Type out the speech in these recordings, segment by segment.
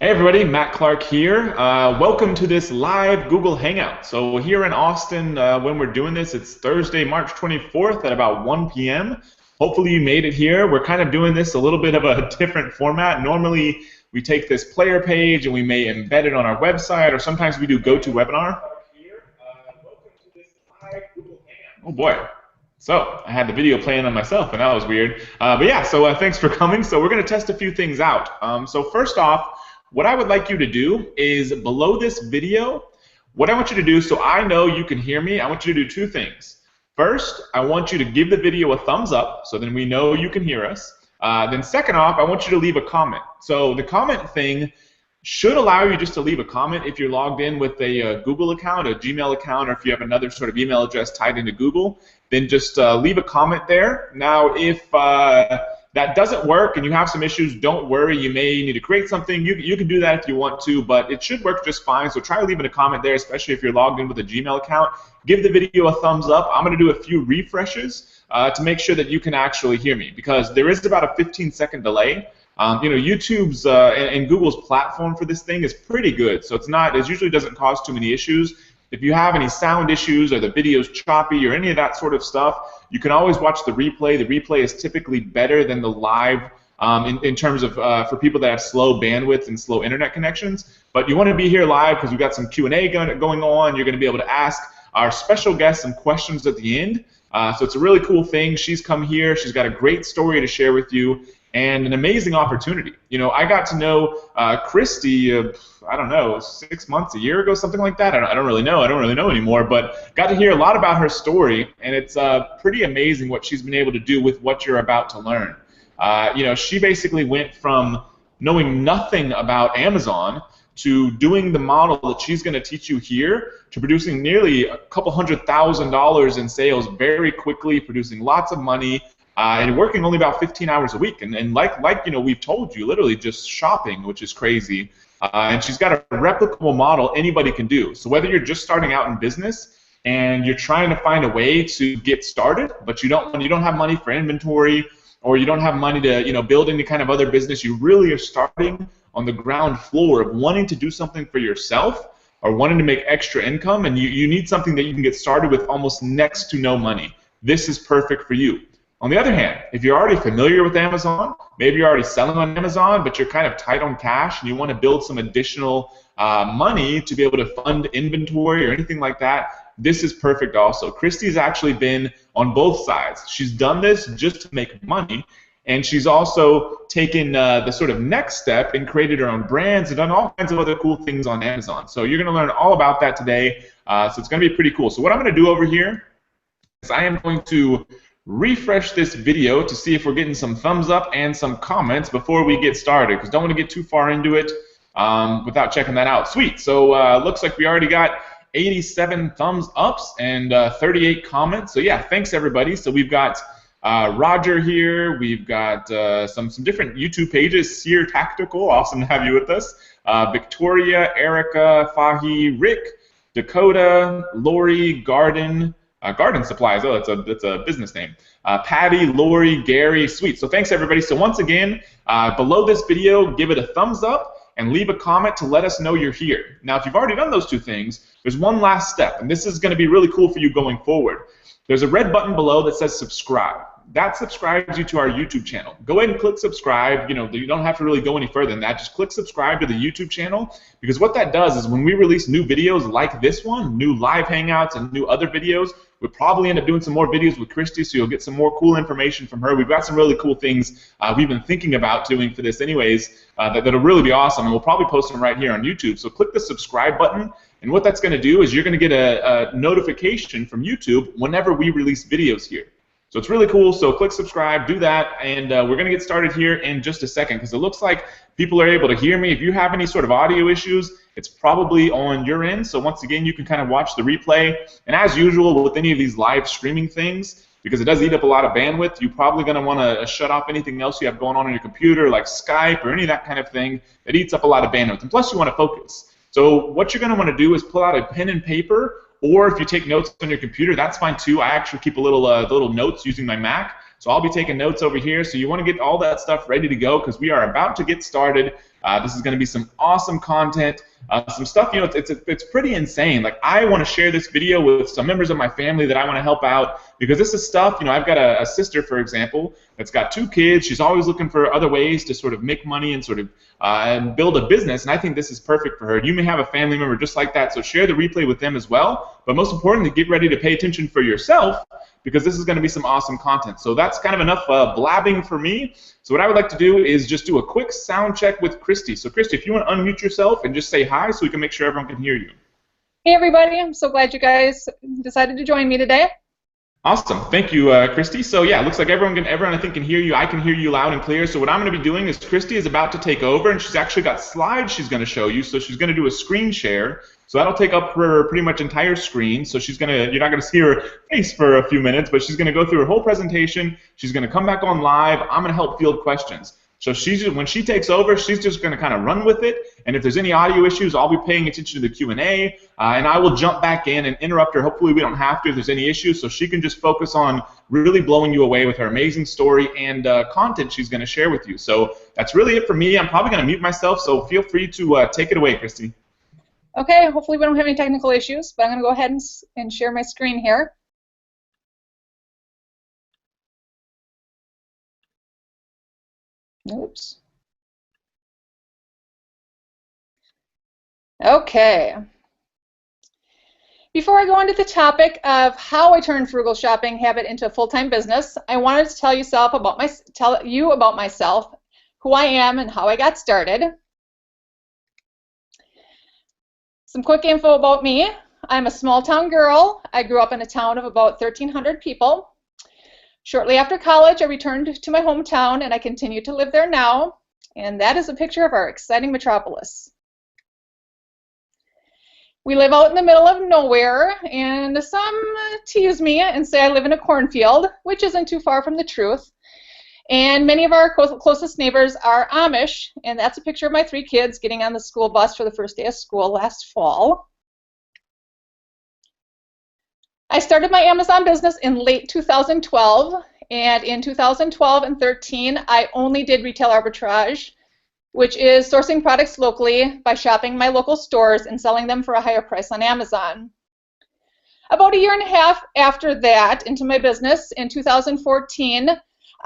Hey everybody, Matt Clark here. Welcome to this live Google Hangout. So here in Austin, when we're doing this, it's Thursday, March 24th at about 1 p.m. Hopefully you made it here. We're kind of doing this a little bit of a different format. Normally we take this player page and we may embed it on our website, or sometimes we do GoToWebinar. Oh boy. So I had the video playing on myself, and that was weird. But yeah, so thanks for coming. So we're going to test a few things out. So first off, what I would like you to do is below this video, what I want you to do so I know you can hear me, I want you to do two things. First, I want you to give the video a thumbs up so then we know you can hear us. Then second off, I want you to leave a comment. So the comment thing should allow you just to leave a comment if you're logged in with a Google account, a Gmail account, or if you have another sort of email address tied into Google, then just leave a comment there. Now, if that doesn't work and you have some issues, don't worry. You may need to create something. You can do that if you want to, but it should work just fine. So try leaving a comment there, especially if you're logged in with a Gmail account. Give the video a thumbs up. I'm going to do a few refreshes to make sure that you can actually hear me, because there is about a 15-second delay. YouTube's and Google's platform for this thing is pretty good, so it usually doesn't cause too many issues. If you have any sound issues or the video's choppy or any of that sort of stuff, you can always watch the replay. The replay is typically better than the live in terms of for people that have slow bandwidth and slow internet connections. But you want to be here live because we've got some Q&A going on. You're going to be able to ask our special guests some questions at the end. So it's a really cool thing. She's come here. She's got a great story to share with you, and an amazing opportunity. I got to know Christy, I don't know, 6 months, a year ago, something like that. I don't really know. I don't really know anymore, but got to hear a lot about her story, and it's pretty amazing what she's been able to do with what you're about to learn. She basically went from knowing nothing about Amazon to doing the model that she's going to teach you here, to producing nearly a couple $100,000 in sales very quickly, producing lots of money, and working only about 15 hours a week, and like we've told you, literally just shopping, which is crazy. And she's got a replicable model anybody can do. So whether you're just starting out in business and you're trying to find a way to get started, but you don't have money for inventory, or you don't have money to build any kind of other business, you really are starting on the ground floor of wanting to do something for yourself or wanting to make extra income, and you need something that you can get started with almost next to no money. This is perfect for you. On the other hand, if you're already familiar with Amazon, maybe you're already selling on Amazon, but you're kind of tight on cash and you want to build some additional money to be able to fund inventory or anything like that, this is perfect also. Christy's actually been on both sides. She's done this just to make money, and she's also taken the sort of next step and created her own brands and done all kinds of other cool things on Amazon. So you're going to learn all about that today, so it's going to be pretty cool. So what I'm going to do over here is I am going to refresh this video to see if we're getting some thumbs up and some comments before we get started, because don't want to get too far into it without checking that out. Sweet. So looks like we already got 87 thumbs ups and 38 comments. So yeah, thanks everybody. So we've got Roger here. We've got some different YouTube pages. Sear Tactical, awesome to have you with us. Victoria, Erica, Fahi, Rick, Dakota, Lori, Garden Supplies. Oh, that's a business name. Patty, Lori, Gary, sweet. So thanks everybody. So once again, below this video, give it a thumbs up and leave a comment to let us know you're here. Now, if you've already done those two things, there's one last step, and this is going to be really cool for you going forward. There's a red button below that says subscribe. That subscribes you to our YouTube channel. Go ahead and click subscribe. You don't have to really go any further than that. Just click subscribe to the YouTube channel, because what that does is when we release new videos like this one, new live hangouts and new other videos, we'll probably end up doing some more videos with Christy, so you'll get some more cool information from her. We've got some really cool things we've been thinking about doing for this anyways that'll really be awesome, and we'll probably post them right here on YouTube. So click the subscribe button, and what that's going to do is you're going to get a notification from YouTube whenever we release videos here. So it's really cool. So click subscribe, do that, and we're going to get started here in just a second, because it looks like people are able to hear me. If you have any sort of audio issues, it's probably on your end. So once again, you can kind of watch the replay. And as usual with any of these live streaming things, because it does eat up a lot of bandwidth, you're probably going to want to shut off anything else you have going on your computer, like Skype or any of that kind of thing that eats up a lot of bandwidth. And plus, you want to focus. So what you're going to want to do is pull out a pen and paper, or if you take notes on your computer, that's fine too. I actually keep a little notes using my Mac. So I'll be taking notes over here. So you want to get all that stuff ready to go because we are about to get started. This is going to be some awesome content. Some stuff, you know, it's pretty insane. Like, I want to share this video with some members of my family that I want to help out because this is stuff, you know, I've got a sister, for example, that's got 2 kids. She's always looking for other ways to sort of make money and sort of and build a business, and I think this is perfect for her. You may have a family member just like that, so share the replay with them as well. But most importantly, get ready to pay attention for yourself because this is going to be some awesome content. So that's kind of enough blabbing for me. So what I would like to do is just do a quick sound check with Christy. So Christy, if you want to unmute yourself and just say hi so we can make sure everyone can hear you. Hey everybody, I'm so glad you guys decided to join me today. Awesome, thank you, Christy. So yeah, it looks like everyone I think can hear you. I can hear you loud and clear. So what I'm going to be doing is Christy is about to take over, and she's actually got slides she's going to show you. So she's going to do a screen share. So that'll take up her pretty much entire screen. So you're not going to see her face for a few minutes, but she's going to go through her whole presentation. She's going to come back on live. I'm going to help field questions. So when she takes over, she's just going to kind of run with it. And if there's any audio issues, I'll be paying attention to the Q&A, and I will jump back in and interrupt her. Hopefully we don't have to if there's any issues, so she can just focus on really blowing you away with her amazing story and content she's going to share with you. So that's really it for me. I'm probably going to mute myself, so feel free to take it away, Christy. Okay, hopefully we don't have any technical issues, but I'm going to go ahead and share my screen here. Oops. Okay. Before I go into the topic of how I turned frugal shopping habit into a full-time business, I wanted to tell you about myself, who I am, and how I got started. Some quick info about me. I'm a small-town girl. I grew up in a town of about 1,300 people. Shortly after college, I returned to my hometown, and I continue to live there now. And that is a picture of our exciting metropolis. We live out in the middle of nowhere, and some tease me and say I live in a cornfield, which isn't too far from the truth. And many of our closest neighbors are Amish, and that's a picture of my 3 kids getting on the school bus for the first day of school last fall. I started my Amazon business in late 2012, and in 2012 and 13, I only did retail arbitrage, which is sourcing products locally by shopping my local stores and selling them for a higher price on Amazon. About a year and a half after that into my business, in 2014,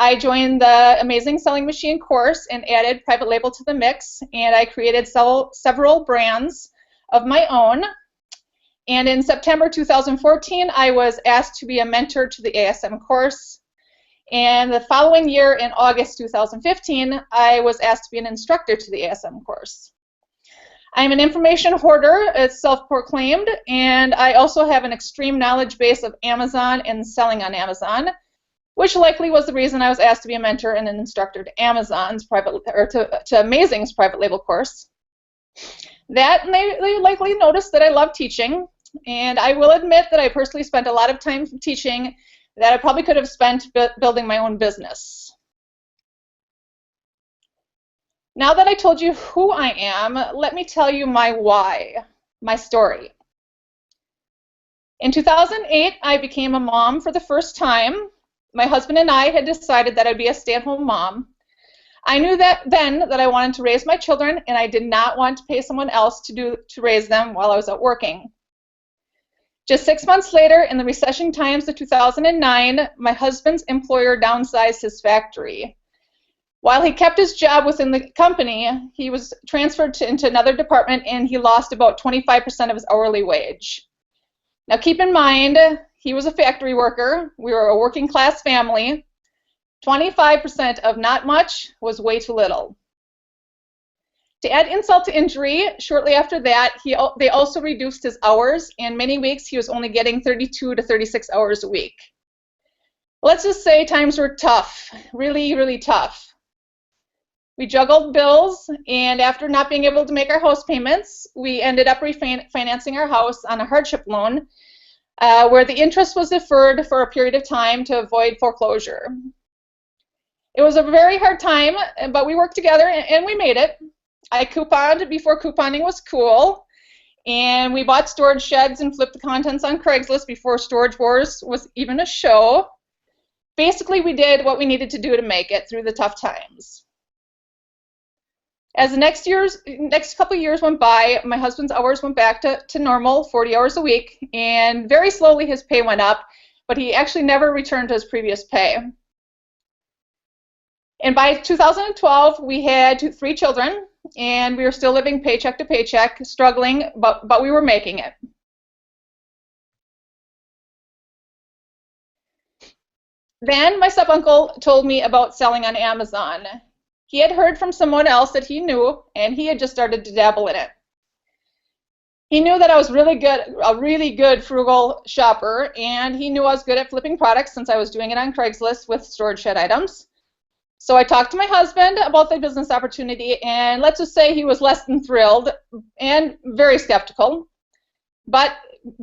I joined the Amazing Selling Machine course and added private label to the mix, and I created several brands of my own. And in September 2014, I was asked to be a mentor to the ASM course. And the following year, in August 2015, I was asked to be an instructor to the ASM course. I'm an information hoarder, it's self-proclaimed, and I also have an extreme knowledge base of Amazon and selling on Amazon, which likely was the reason I was asked to be a mentor and an instructor to to Amazing's private label course. That, and they likely noticed that I love teaching. And I will admit that I personally spent a lot of time teaching that I probably could have spent building my own business. Now that I told you who I am, let me tell you my why, my story. In 2008, I became a mom for the first time. My husband and I had decided that I'd be a stay-at-home mom. I knew then that I wanted to raise my children, and I did not want to pay someone else to raise them while I was out working. Just 6 months later, in the recession times of 2009, my husband's employer downsized his factory. While he kept his job within the company, he was transferred into another department, and he lost about 25% of his hourly wage. Now keep in mind, he was a factory worker. We were a working class family. 25% of not much was way too little. To add insult to injury, shortly after that, they also reduced his hours, and many weeks he was only getting 32 to 36 hours a week. Let's just say times were tough, really, really tough. We juggled bills, and after not being able to make our house payments, we ended up refinancing our house on a hardship loan, where the interest was deferred for a period of time to avoid foreclosure. It was a very hard time, but we worked together and we made it. I couponed before couponing was cool, and we bought storage sheds and flipped the contents on Craigslist before Storage Wars was even a show. basically, we did what we needed to do to make it through the tough times. As the next couple of years went by, my husband's hours went back to normal, 40 hours a week, and very slowly his pay went up, but he actually never returned to his previous pay. And by 2012, we had 3 children, and we were still living paycheck to paycheck, struggling, but we were making it. Then my step-uncle told me about selling on Amazon. He had heard from someone else that he knew, and he had just started to dabble in it. He knew that I was a really good frugal shopper, and he knew I was good at flipping products since I was doing it on Craigslist with storage shed items. So I talked to my husband about the business opportunity, and let's just say he was less than thrilled and very skeptical. But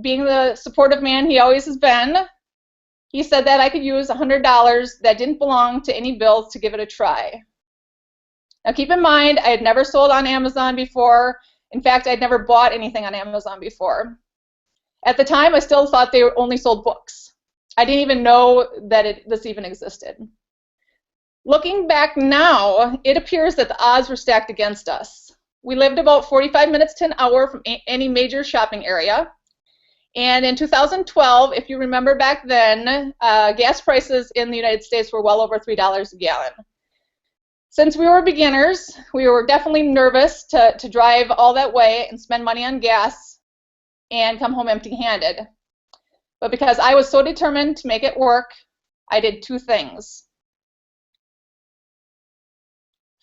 being the supportive man he always has been, he said that I could use $100 that didn't belong to any bills to give it a try. Now keep in mind, I had never sold on Amazon before. In fact, I'd never bought anything on Amazon before. At the time, I still thought they only sold books. I didn't even know that this even existed. Looking back now, it appears that the odds were stacked against us. We lived about 45 minutes to an hour from any major shopping area. And in 2012, if you remember back then, gas prices in the United States were well over $3 a gallon. Since we were beginners, we were definitely nervous to drive all that way and spend money on gas and come home empty-handed. But because I was so determined to make it work, I did 2 things.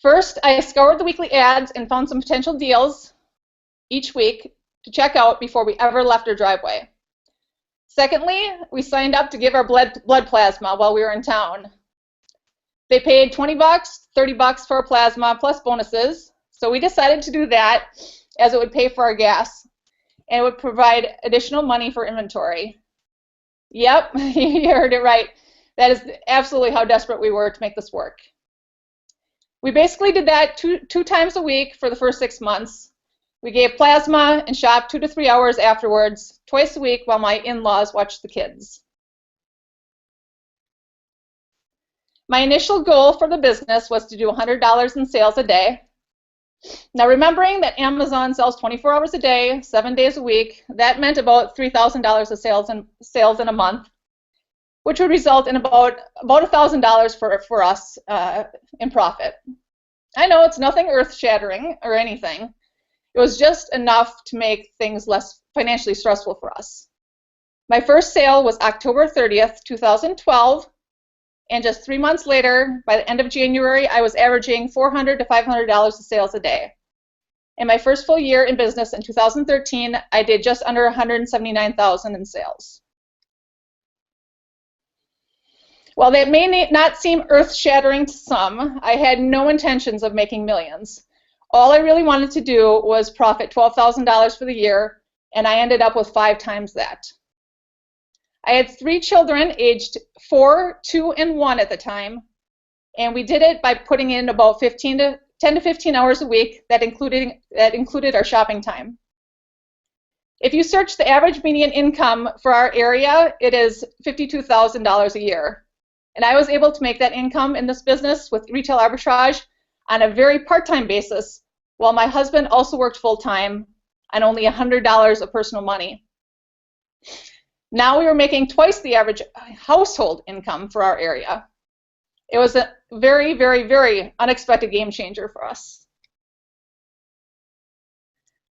First, I scoured the weekly ads and found some potential deals each week to check out before we ever left our driveway. Secondly, we signed up to give our blood plasma while we were in town. They paid $20, $30 for our plasma plus bonuses, so we decided to do that as it would pay for our gas and it would provide additional money for inventory. Yep, you heard it right. That is absolutely how desperate we were to make this work. We basically did that two times a week for the first 6 months. We gave plasma and shopped 2 to 3 hours afterwards, twice a week while my in-laws watched the kids. My initial goal for the business was to do $100 in sales a day. Now, remembering that Amazon sells 24 hours a day, 7 days a week, that meant about $3,000 of sales in a month, which would result in about $1,000 for us in profit. I know it's nothing earth-shattering or anything. It was just enough to make things less financially stressful for us. My first sale was October 30th, 2012. And just 3 months later, by the end of January, I was averaging $400 to $500 of sales a day. In my first full year in business in 2013, I did just under $179,000 in sales. While that may not seem earth-shattering to some, I had no intentions of making millions. All I really wanted to do was profit $12,000 for the year, and I ended up with 5 times that. I had 3 children aged 4, 2, and 1 at the time, and we did it by putting in about 10 to 15 hours a week that included our shopping time. If you search the average median income for our area, it is $52,000 a year. And I was able to make that income in this business with retail arbitrage on a very part-time basis, while my husband also worked full-time on only $100 of personal money. Now we were making twice the average household income for our area. It was a very, very, very unexpected game changer for us.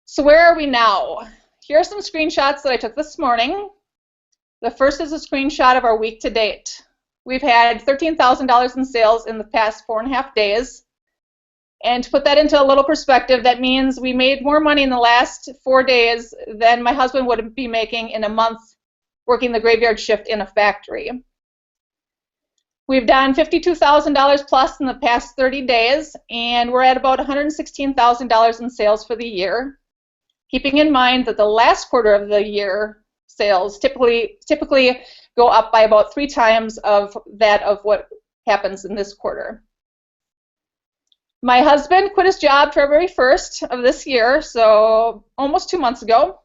So where are we now? Here are some screenshots that I took this morning. The first is a screenshot of our week to date. We've had $13,000 in sales in the past 4.5 days. And to put that into a little perspective, that means we made more money in the last 4 days than my husband would be making in a month working the graveyard shift in a factory. We've done $52,000 plus in the past 30 days, and we're at about $116,000 in sales for the year, keeping in mind that the last quarter of the year sales typically go up by about 3 times of that of what happens in this quarter. My husband quit his job February 1st of this year, so almost 2 months ago.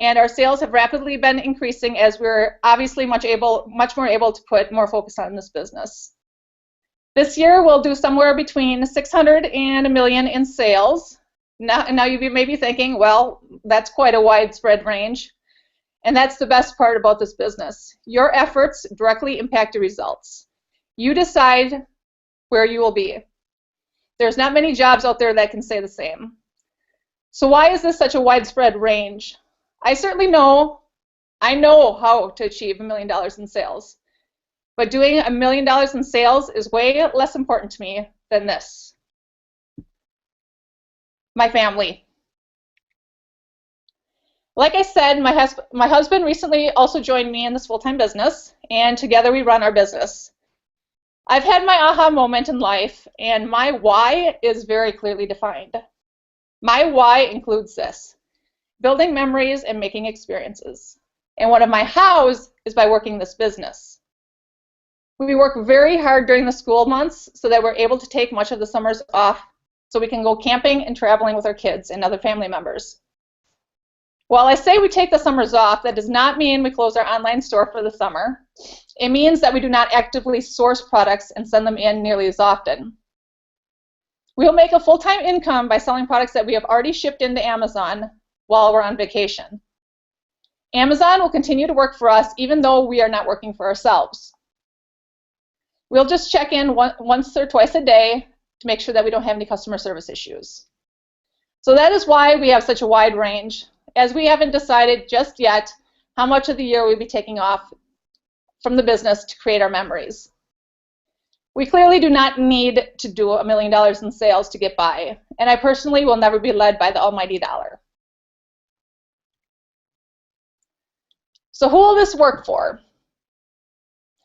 And our sales have rapidly been increasing as we're obviously much more able to put more focus on this business. This year we'll do somewhere between 600 and $1 million in sales. Now you may be thinking, well, that's quite a widespread range. And that's the best part about this business. Your efforts directly impact your results. You decide where you will be. There's not many jobs out there that can say the same. So why is this such a widespread range? I certainly know how to achieve $1 million in sales. But doing $1 million in sales is way less important to me than this. My family. Like I said, my husband recently also joined me in this full-time business, and together we run our business. I've had my aha moment in life, and my why is very clearly defined. My why includes this: building memories and making experiences. And one of my hows is by working this business. We work very hard during the school months so that we're able to take much of the summers off so we can go camping and traveling with our kids and other family members. While I say we take the summers off, that does not mean we close our online store for the summer. It means that we do not actively source products and send them in nearly as often. We'll make a full-time income by selling products that we have already shipped into Amazon while we're on vacation. Amazon will continue to work for us even though we are not working for ourselves. We'll just check in once or twice a day to make sure that we don't have any customer service issues. So that is why we have such a wide range, as we haven't decided just yet how much of the year we'll be taking off from the business to create our memories. We clearly do not need to do $1 million in sales to get by, and I personally will never be led by the almighty dollar. So who will this work for?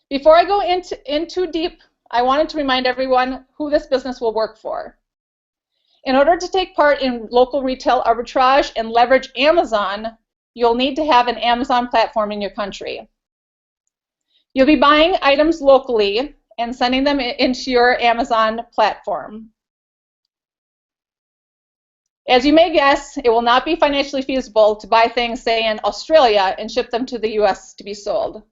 Before I go in too deep, I wanted to remind everyone who this business will work for. In order to take part in local retail arbitrage and leverage Amazon, you'll need to have an Amazon platform in your country. You'll be buying items locally and sending them into your Amazon platform. As you may guess, it will not be financially feasible to buy things, say, in Australia and ship them to the US to be sold.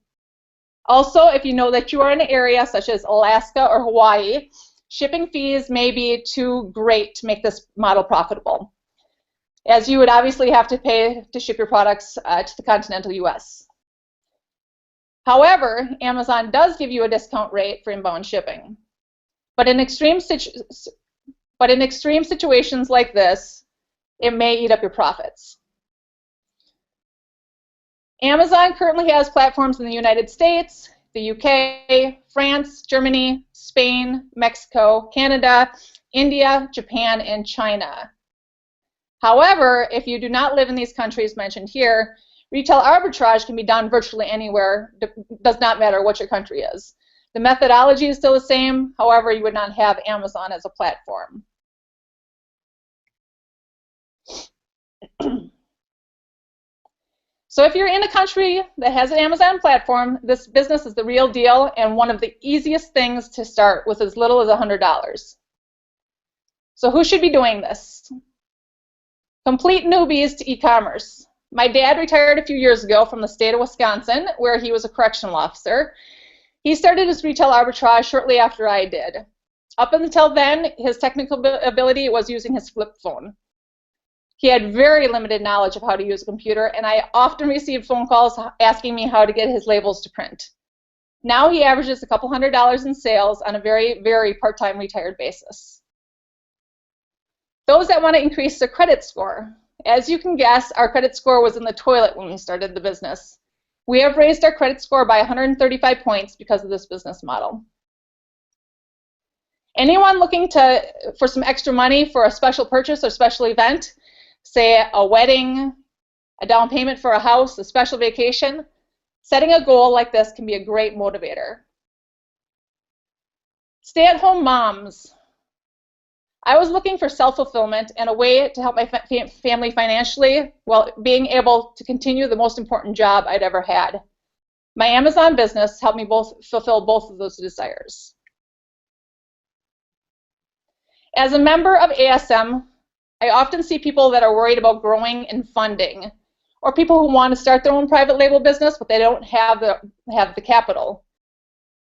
Also, if you know that you are in an area such as Alaska or Hawaii, shipping fees may be too great to make this model profitable, as you would obviously have to pay to ship your products to the continental US. However, Amazon does give you a discount rate for inbound shipping. But in extreme situations like this, it may eat up your profits. Amazon currently has platforms in the United States, the UK, France, Germany, Spain, Mexico, Canada, India, Japan, and China. However, if you do not live in these countries mentioned here, retail arbitrage can be done virtually anywhere. It does not matter what your country is. The methodology is still the same, however, you would not have Amazon as a platform. So if you're in a country that has an Amazon platform, this business is the real deal and one of the easiest things to start with as little as $100. So who should be doing this? Complete newbies to e-commerce. My dad retired a few years ago from the state of Wisconsin, where he was a correctional officer. He started his retail arbitrage shortly after I did. Up until then, his technical ability was using his flip phone. He had very limited knowledge of how to use a computer, and I often received phone calls asking me how to get his labels to print. Now he averages a couple $100s in sales on a very, very part-time retired basis. Those that want to increase their credit score. As you can guess, our credit score was in the toilet when we started the business. We have raised our credit score by 135 points because of this business model. Anyone looking for some extra money for a special purchase or special event, say a wedding, a down payment for a house, a special vacation, setting a goal like this can be a great motivator. Stay-at-home moms. I was looking for self-fulfillment and a way to help my family financially while being able to continue the most important job I'd ever had. My Amazon business helped me fulfill both of those desires. As a member of ASM, I often see people that are worried about growing in funding or people who want to start their own private label business, but they don't have the capital.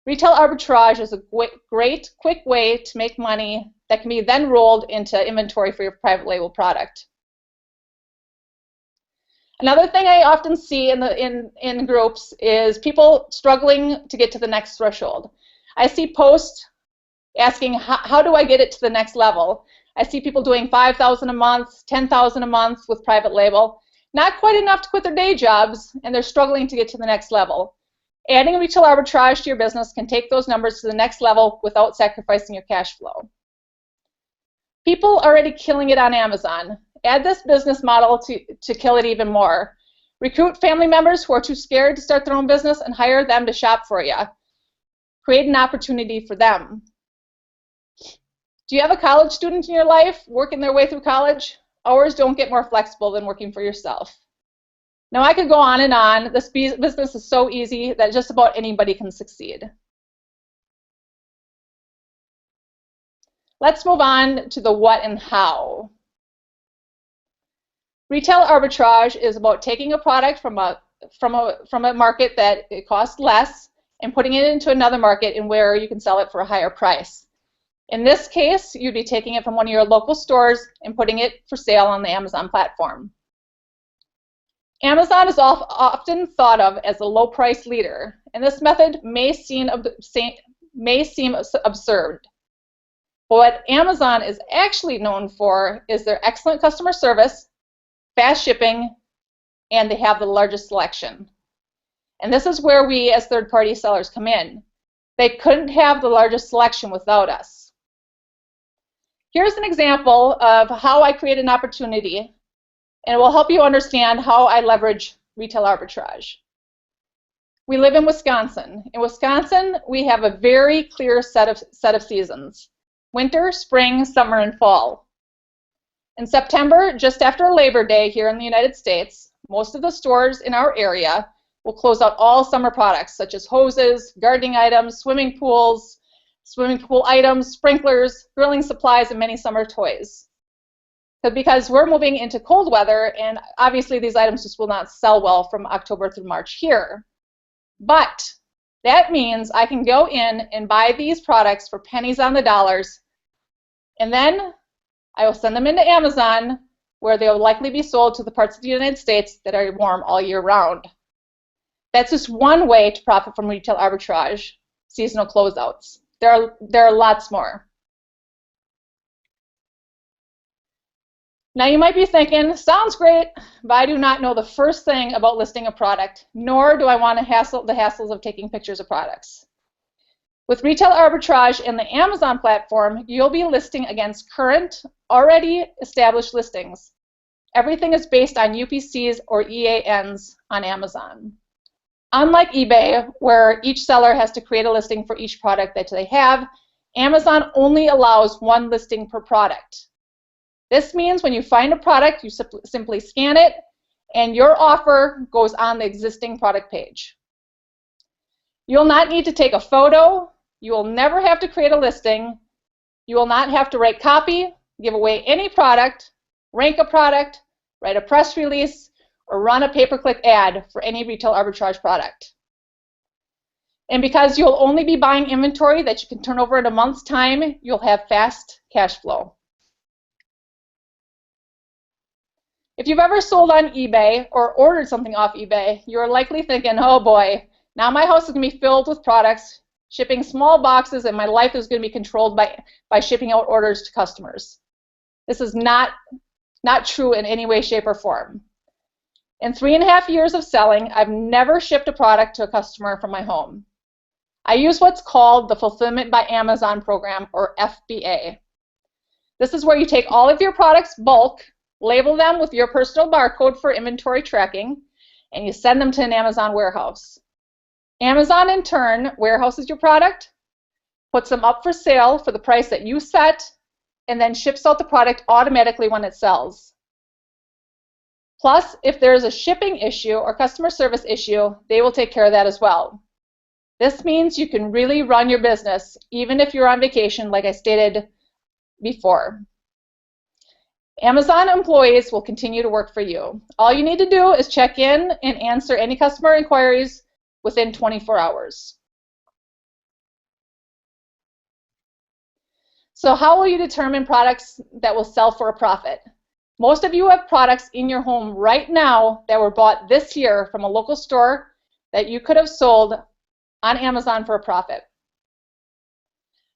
Retail arbitrage is a great, quick way to make money that can be then rolled into inventory for your private label product. Another thing I often see in groups is people struggling to get to the next threshold. I see posts asking, how do I get it to the next level? I see people doing $5,000 a month, $10,000 a month with private label. Not quite enough to quit their day jobs, and they're struggling to get to the next level. Adding retail arbitrage to your business can take those numbers to the next level without sacrificing your cash flow. People are already killing it on Amazon. Add this business model to kill it even more. Recruit family members who are too scared to start their own business and hire them to shop for you. Create an opportunity for them. Do you have a college student in your life working their way through college? Hours don't get more flexible than working for yourself. Now I could go on and on. This business is so easy that just about anybody can succeed. Let's move on to the what and how. Retail arbitrage is about taking a product from a market that it costs less and putting it into another market and where you can sell it for a higher price. In this case, you'd be taking it from one of your local stores and putting it for sale on the Amazon platform. Amazon is often thought of as a low price leader, and this method may seem absurd. But what Amazon is actually known for is their excellent customer service, fast shipping, and they have the largest selection. And this is where we as third-party sellers come in. They couldn't have the largest selection without us. Here's an example of how I create an opportunity, and it will help you understand how I leverage retail arbitrage. We live in Wisconsin. In Wisconsin, we have a very clear set of seasons: winter, spring, summer, and fall. In September, just after Labor Day here in the United States, most of the stores in our area will close out all summer products such as hoses, gardening items, swimming pool items, sprinklers, grilling supplies, and many summer toys. But because we're moving into cold weather, and obviously these items just will not sell well from October through March here. But that means I can go in and buy these products for pennies on the dollars, and then I will send them into Amazon, where they will likely be sold to the parts of the United States that are warm all year round. That's just one way to profit from retail arbitrage, seasonal closeouts. There are lots more. Now you might be thinking, sounds great, but I do not know the first thing about listing a product, nor do I want to the hassles of taking pictures of products. With retail arbitrage and the Amazon platform, you'll be listing against current, already established listings. Everything is based on UPCs or EANs on Amazon. Unlike eBay, where each seller has to create a listing for each product that they have, Amazon only allows one listing per product. This means when you find a product, you simply scan it, and your offer goes on the existing product page. You'll not need to take a photo. You will never have to create a listing. You will not have to write copy, give away any product, rank a product, write a press release, or run a pay-per-click ad for any retail arbitrage product. And because you'll only be buying inventory that you can turn over in a month's time, you'll have fast cash flow. If you've ever sold on eBay or ordered something off eBay, you're likely thinking, oh boy, now my house is going to be filled with products, shipping small boxes, and my life is going to be controlled by shipping out orders to customers. This is not true in any way, shape, or form. In 3.5 years of selling, I've never shipped a product to a customer from my home. I use what's called the Fulfillment by Amazon program, or FBA. This is where you take all of your products bulk, label them with your personal barcode for inventory tracking, and you send them to an Amazon warehouse. Amazon, in turn, warehouses your product, puts them up for sale for the price that you set, and then ships out the product automatically when it sells. Plus, if there's a shipping issue or customer service issue, they will take care of that as well. This means you can really run your business even if you're on vacation, like I stated before. Amazon employees will continue to work for you. All you need to do is check in and answer any customer inquiries within 24 hours. So how will you determine products that will sell for a profit? Most of you have products in your home right now that were bought this year from a local store that you could have sold on Amazon for a profit.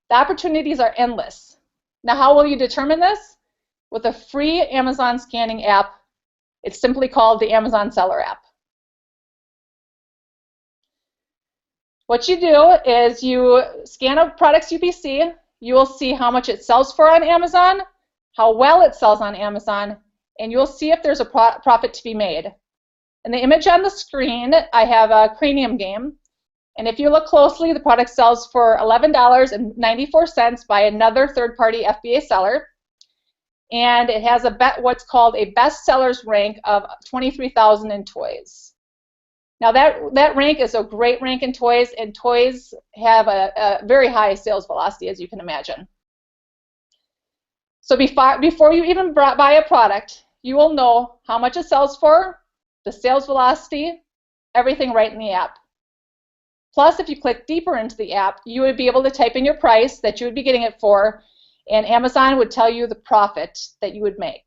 The opportunities are endless. Now, how will you determine this? With a free Amazon scanning app. It's simply called the Amazon Seller app. What you do is you scan a product's UPC. You will see how much it sells for on Amazon, how well it sells on Amazon, and you'll see if there's a profit to be made. In the image on the screen, I have a cranium game. And if you look closely, the product sells for $11.94 by another third-party FBA seller. And it has what's called a bestsellers rank of 23,000 in toys. Now that rank is a great rank in toys, and toys have a very high sales velocity, as you can imagine. So before you even buy a product, you will know how much it sells for, the sales velocity, everything right in the app. Plus, if you click deeper into the app, you would be able to type in your price that you would be getting it for, and Amazon would tell you the profit that you would make.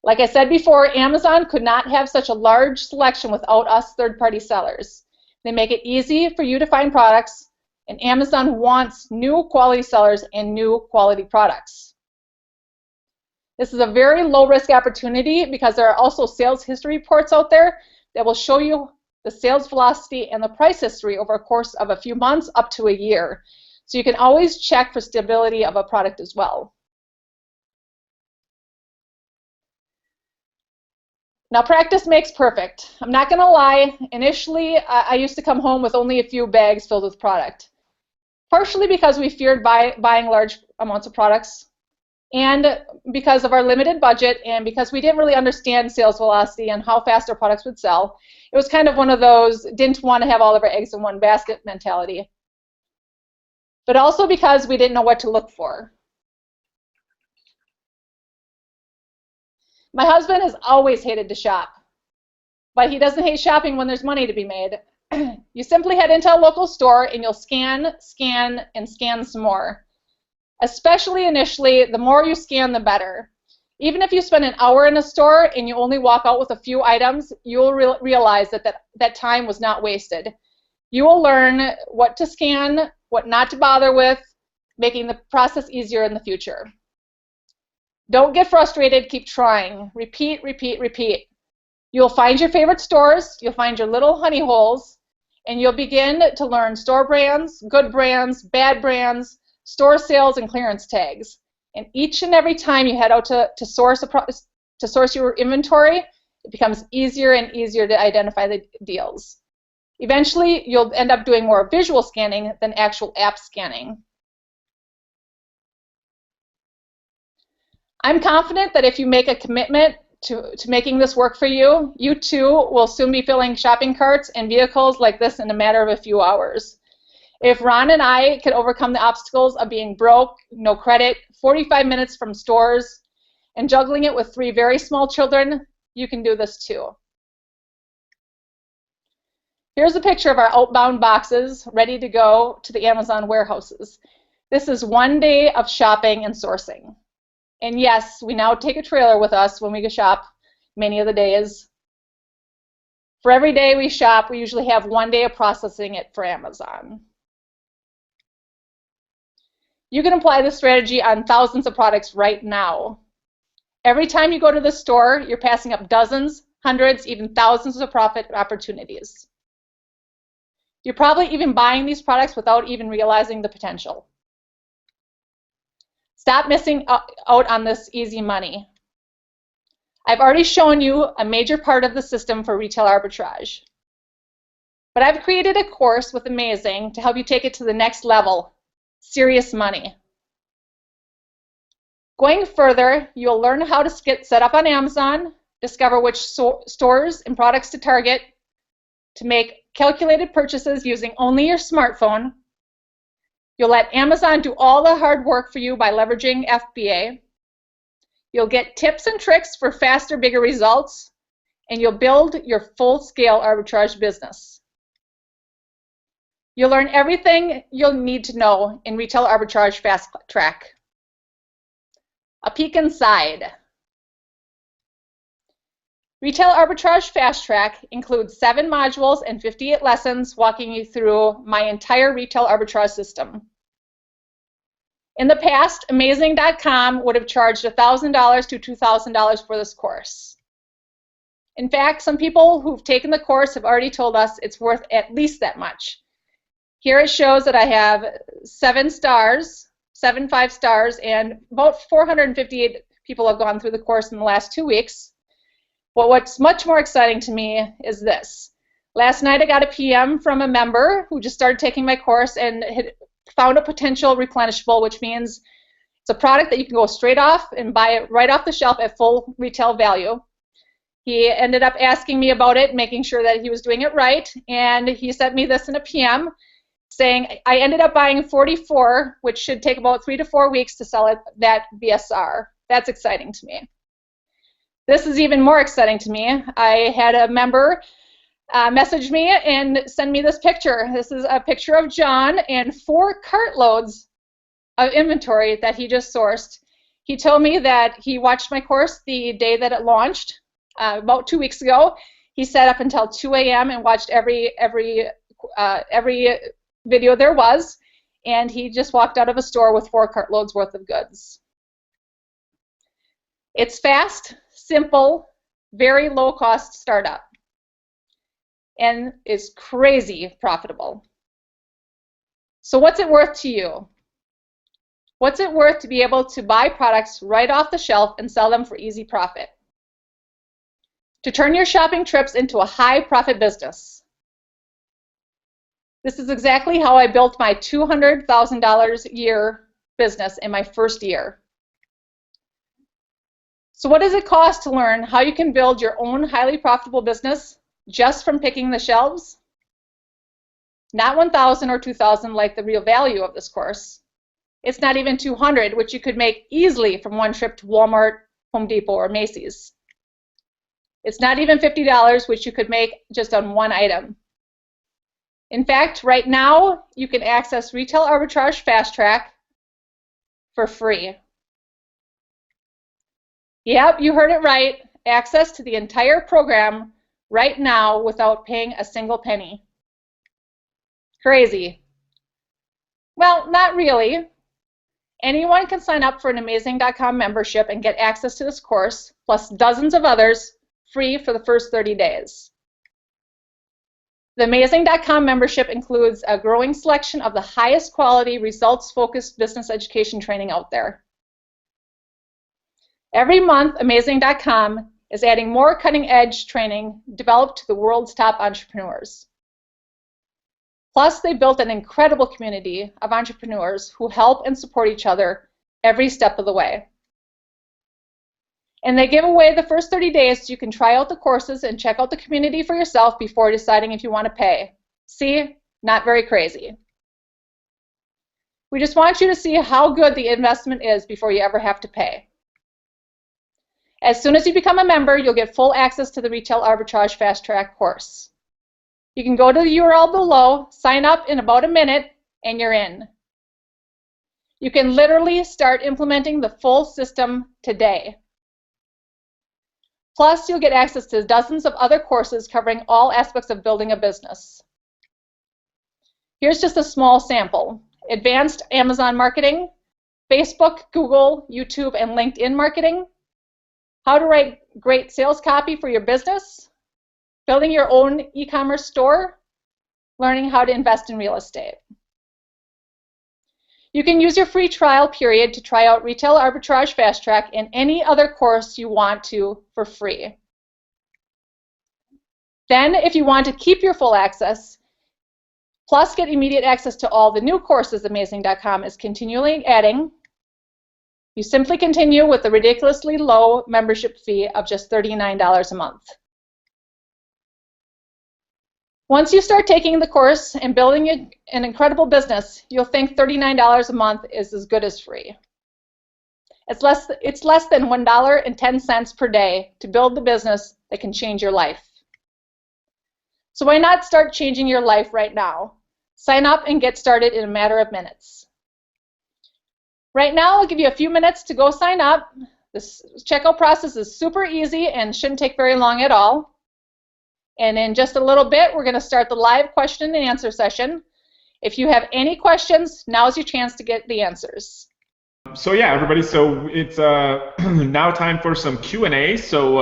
Like I said before, Amazon could not have such a large selection without us third-party sellers. They make it easy for you to find products, and Amazon wants new quality sellers and new quality products. This is a very low-risk opportunity because there are also sales history reports out there that will show you the sales velocity and the price history over a course of a few months up to a year. So you can always check for stability of a product as well. Now, practice makes perfect. I'm not going to lie. Initially, I used to come home with only a few bags filled with product, partially because we feared buying large amounts of products, and because of our limited budget, and because we didn't really understand sales velocity and how fast our products would sell. It was kind of one of those didn't want to have all of our eggs in one basket mentality. But also because we didn't know what to look for. My husband has always hated to shop, but he doesn't hate shopping when there's money to be made. You simply head into a local store and you'll scan, scan, and scan some more. Especially initially, the more you scan, the better. Even if you spend an hour in a store and you only walk out with a few items, you'll realize that time was not wasted. You will learn what to scan, what not to bother with, making the process easier in the future. Don't get frustrated, keep trying. Repeat, repeat, repeat. You'll find your favorite stores, you'll find your little honey holes, and you'll begin to learn store brands, good brands, bad brands, store sales, and clearance tags. And each and every time you head out to source your inventory, it becomes easier and easier to identify the deals. Eventually, you'll end up doing more visual scanning than actual app scanning. I'm confident that if you make a commitment to making this work for you, you too will soon be filling shopping carts and vehicles like this in a matter of a few hours. If Ron and I could overcome the obstacles of being broke, no credit, 45 minutes from stores, and juggling it with 3 very small children, you can do this too. Here's a picture of our outbound boxes ready to go to the Amazon warehouses. This is one day of shopping and sourcing. And yes, we now take a trailer with us when we go shop many of the days. For every day we shop, we usually have 1 day of processing it for Amazon. You can apply this strategy on thousands of products right now. Every time you go to the store, you're passing up dozens, hundreds, even thousands of profit opportunities. You're probably even buying these products without even realizing the potential. Stop missing out on this easy money. I've already shown you a major part of the system for retail arbitrage. But I've created a course with Amazing to help you take it to the next level, serious money. Going further, you'll learn how to get set up on Amazon, discover which stores and products to target, to make calculated purchases using only your smartphone. You'll let Amazon do all the hard work for you by leveraging FBA. You'll get tips and tricks for faster, bigger results, and you'll build your full-scale arbitrage business. You'll learn everything you'll need to know in Retail Arbitrage Fast Track. A peek inside. Retail Arbitrage Fast Track includes 7 modules and 58 lessons walking you through my entire retail arbitrage system. In the past, Amazing.com would have charged $1,000 to $2,000 for this course. In fact, some people who've taken the course have already told us it's worth at least that much. Here it shows that I have 7 stars, 7 5-stars, and about 458 people have gone through the course in the last 2 weeks. But what's much more exciting to me is this. Last night I got a PM from a member who just started taking my course and had found a potential replenishable, which means it's a product that you can go straight off and buy it right off the shelf at full retail value. He ended up asking me about it, making sure that he was doing it right, and he sent me this in a PM saying, I ended up buying 44, which should take about 3 to 4 weeks to sell it that BSR. That's exciting to me. This is even more exciting to me. I had a member message me and send me this picture. This is a picture of John and 4 cartloads of inventory that he just sourced. He told me that he watched my course the day that it launched, about 2 weeks ago. He sat up until 2 a.m. and watched every video there was, and he just walked out of a store with 4 cartloads worth of goods. It's fast, simple, very low-cost startup, and is crazy profitable. So what's it worth to you? What's it worth to be able to buy products right off the shelf and sell them for easy profit? To turn your shopping trips into a high-profit business. This is exactly how I built my $200,000 a year business in my first year. So what does it cost to learn how you can build your own highly profitable business just from picking the shelves? Not $1,000 or $2,000 like the real value of this course. It's not even $200, which you could make easily from one trip to Walmart, Home Depot, or Macy's. It's not even $50, which you could make just on one item. In fact, right now, you can access Retail Arbitrage Fast Track for free. Yep, you heard it right. Access to the entire program right now without paying a single penny. Crazy. Well, not really. Anyone can sign up for an Amazing.com membership and get access to this course, plus dozens of others, free for the first 30 days. The Amazing.com membership includes a growing selection of the highest quality, results-focused business education training out there. Every month, Amazing.com is adding more cutting-edge training developed to the world's top entrepreneurs. Plus, they built an incredible community of entrepreneurs who help and support each other every step of the way. And they give away the first 30 days so you can try out the courses and check out the community for yourself before deciding if you want to pay. See? Not very crazy. We just want you to see how good the investment is before you ever have to pay. As soon as you become a member, you'll get full access to the Retail Arbitrage Fast Track course. You can go to the URL below, sign up in about a minute, and you're in. You can literally start implementing the full system today. Plus, you'll get access to dozens of other courses covering all aspects of building a business. Here's just a small sample. Advanced Amazon marketing, Facebook, Google, YouTube, and LinkedIn marketing, how to write great sales copy for your business, building your own e-commerce store, learning how to invest in real estate. You can use your free trial period to try out Retail Arbitrage Fast Track and any other course you want to for free. Then, if you want to keep your full access, plus get immediate access to all the new courses Amazing.com is continually adding, you simply continue with the ridiculously low membership fee of just $39 a month. Once you start taking the course and building an incredible business, you'll think $39 a month is as good as free. It's less than $1.10 per day to build the business that can change your life. So why not start changing your life right now? Sign up and get started in a matter of minutes. Right now, I'll give you a few minutes to go sign up. This checkout process is super easy and shouldn't take very long at all. And in just a little bit, we're going to start the live question and answer session. If you have any questions, now's your chance to get the answers. So yeah, everybody, so it's now time for some Q&A. So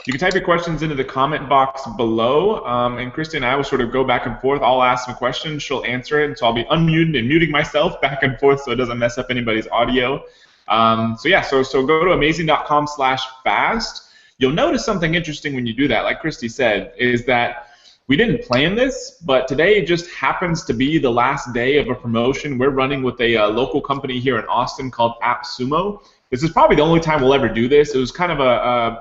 you can type your questions into the comment box below, and Christy and I will sort of go back and forth. I'll ask some questions, she'll answer it, and so I'll be unmuting and muting myself back and forth so it doesn't mess up anybody's audio. So yeah, so go to Amazing.com/fast. You'll notice something interesting when you do that, like Christy said, is that we didn't plan this, but today just happens to be the last day of a promotion we're running with a local company here in Austin called AppSumo. This is probably the only time we'll ever do this. It was kind of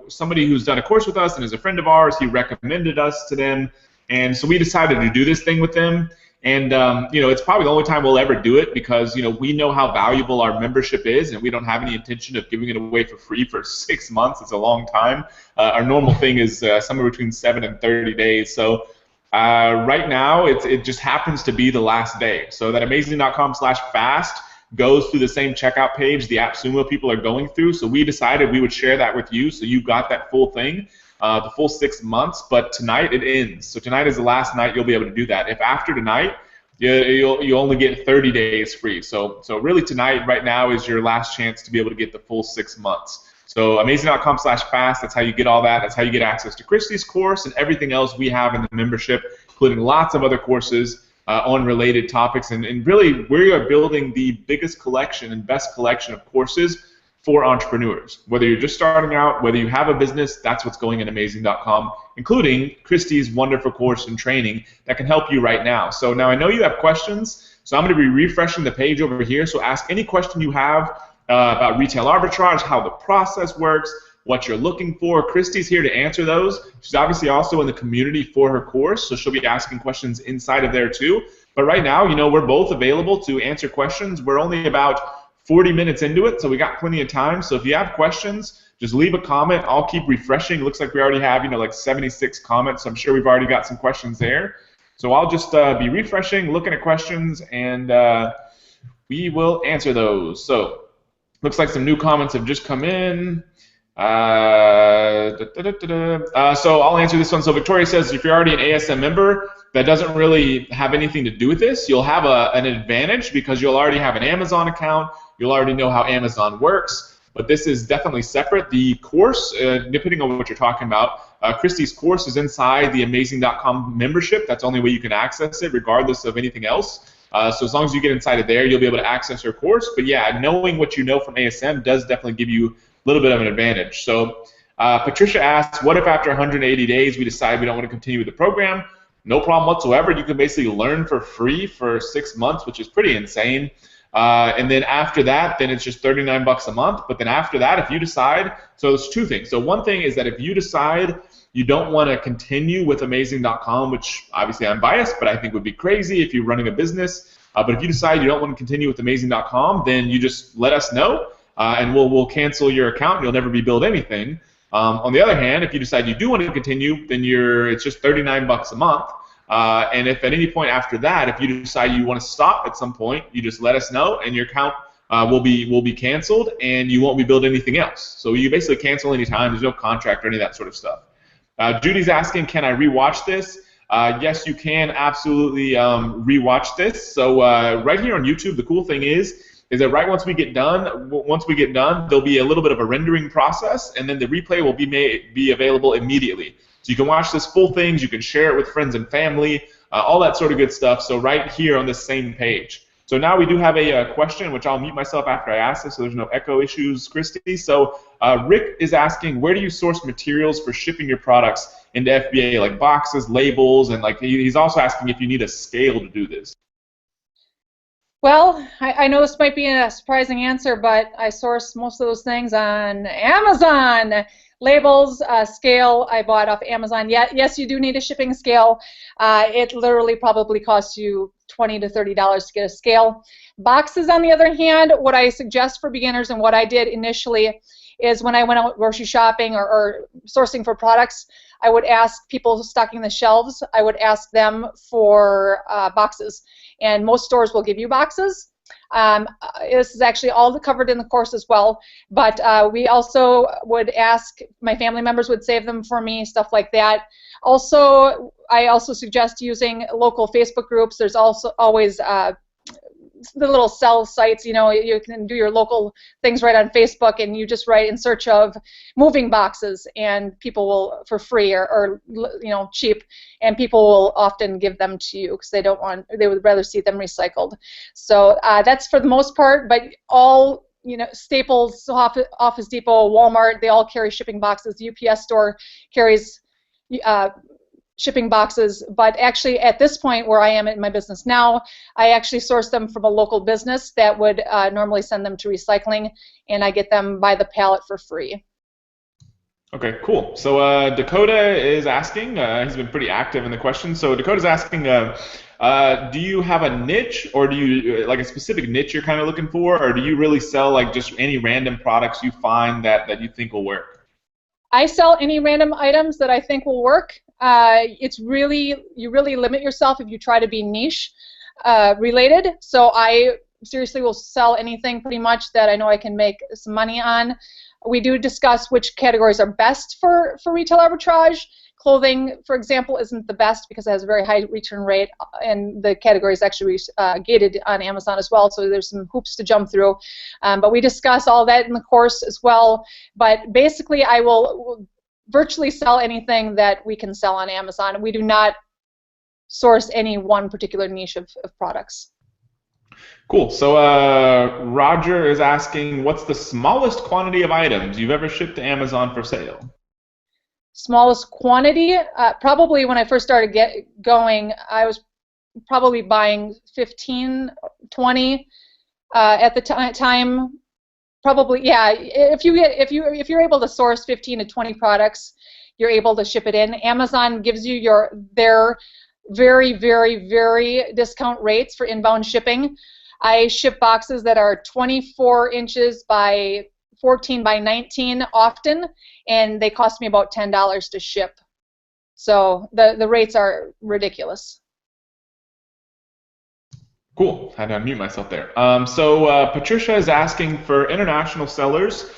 somebody who's done a course with us and is a friend of ours. He recommended us to them, and so we decided to do this thing with them. And it's probably the only time we'll ever do it because we know how valuable our membership is, and we don't have any intention of giving it away for free for 6 months. It's a long time. Our normal thing is somewhere between 7 and 30 days. So right now, it just happens to be the last day. So that Amazing.com/fast goes through the same checkout page the AppSumo people are going through. So we decided we would share that with you, so you got that full thing. The full 6 months, but tonight it ends. So tonight is the last night you'll be able to do that. If after tonight, you only get 30 days free. So really tonight, right now, is your last chance to be able to get the full 6 months. So Amazing.com/fast, that's how you get all that. That's how you get access to Christie's course and everything else we have in the membership, including lots of other courses on related topics. And really, we are building the biggest collection and best collection of courses for entrepreneurs. Whether you're just starting out, whether you have a business, that's what's going in Amazing.com, including Christie's wonderful course and training that can help you right now. So now I know you have questions, so I'm going to be refreshing the page over here. So ask any question you have about retail arbitrage, how the process works, what you're looking for. Christy's here to answer those. She's obviously also in the community for her course, so she'll be asking questions inside of there too. But right now, we're both available to answer questions. We're only about 40 minutes into it, so we got plenty of time. So if you have questions, just leave a comment. I'll keep refreshing. It looks like we already have, like 76 comments. So I'm sure we've already got some questions there. So I'll just be refreshing, looking at questions, and we will answer those. So looks like some new comments have just come in. So I'll answer this one. So Victoria says, if you're already an ASM member, that doesn't really have anything to do with this. You'll have an advantage because you'll already have an Amazon account. You'll already know how Amazon works. But this is definitely separate. The course, depending on what you're talking about, Christy's course is inside the Amazing.com membership. That's the only way you can access it, regardless of anything else. So as long as you get inside of there, you'll be able to access her course. But yeah, knowing what you know from ASM does definitely give you a little bit of an advantage. So Patricia asks, what if after 180 days we decide we don't want to continue with the program? No problem whatsoever. You can basically learn for free for 6 months, which is pretty insane. And then after that, then it's just $39 a month. But then after that, if you decide, so there's two things. So one thing is that if you decide you don't want to continue with Amazing.com, which obviously I'm biased, but I think would be crazy if you're running a business. But if you decide you don't want to continue with Amazing.com, then you just let us know, and we'll cancel your account. You'll never be billed anything. On the other hand, if you decide you do want to continue, then it's just $39 a month. And if at any point after that, if you decide you want to stop at some point, you just let us know, and your account will be canceled, and you won't be billed anything else. So you basically cancel anytime. There's no contract or any of that sort of stuff. Judy's asking, can I rewatch this? Yes, you can absolutely rewatch this. So right here on YouTube, the cool thing is that right once we get done, there'll be a little bit of a rendering process, and then the replay will be available immediately. So you can watch this full thing, you can share it with friends and family, all that sort of good stuff. So right here on this same page. So now we do have a question, which I'll mute myself after I ask this, so there's no echo issues, Christy. So Rick is asking, where do you source materials for shipping your products into FBA, like boxes, labels, and he's also asking if you need a scale to do this. Well, I know this might be a surprising answer, but I source most of those things on Amazon. Labels, scale, I bought off Amazon. Yeah, yes, you do need a shipping scale. It literally probably costs you $20 to $30 to get a scale. Boxes, on the other hand, what I suggest for beginners and what I did initially is when I went out grocery shopping or sourcing for products, I would ask people stocking the shelves, I would ask them for boxes. And most stores will give you boxes. This is actually all covered in the course as well, but we also would ask, my family members would save them for me, stuff like that. Also, I also suggest using local Facebook groups. There's also always the little sell sites, you can do your local things right on Facebook, and you just write in search of moving boxes, and people will, for free or cheap, and people will often give them to you because they would rather see them recycled. So that's for the most part, but all Staples, Office Depot, Walmart, they all carry shipping boxes. The UPS store carries shipping boxes, but actually at this point where I am in my business now, I actually source them from a local business that would normally send them to recycling, and I get them by the pallet for free. Okay, cool. So Dakota is asking, he's been pretty active in the question, so Dakota's asking, do you have a niche, or do you, like a specific niche you're kind of looking for, or do you really sell like just any random products you find that you think will work? I sell any random items that I think will work. You really limit yourself if you try to be niche related. So I seriously will sell anything pretty much that I know I can make some money on. We do discuss which categories are best for retail arbitrage. Clothing, for example, isn't the best because it has a very high return rate, and the category is actually gated on Amazon as well, so there's some hoops to jump through. But we discuss all that in the course as well. But basically, I will virtually sell anything that we can sell on Amazon. We do not source any one particular niche of products. Cool. So Roger is asking, what's the smallest quantity of items you've ever shipped to Amazon for sale? Smallest quantity? Probably when I first started going, I was probably buying 15, 20 at the time. Probably, yeah. If you're able to source 15 to 20 products, you're able to ship it in. Amazon gives you their very, very, very discount rates for inbound shipping. I ship boxes that are 24 inches by 14 by 19 often, and they cost me about $10 to ship. So the rates are ridiculous. Cool. Had to unmute myself there. Patricia is asking for international sellers.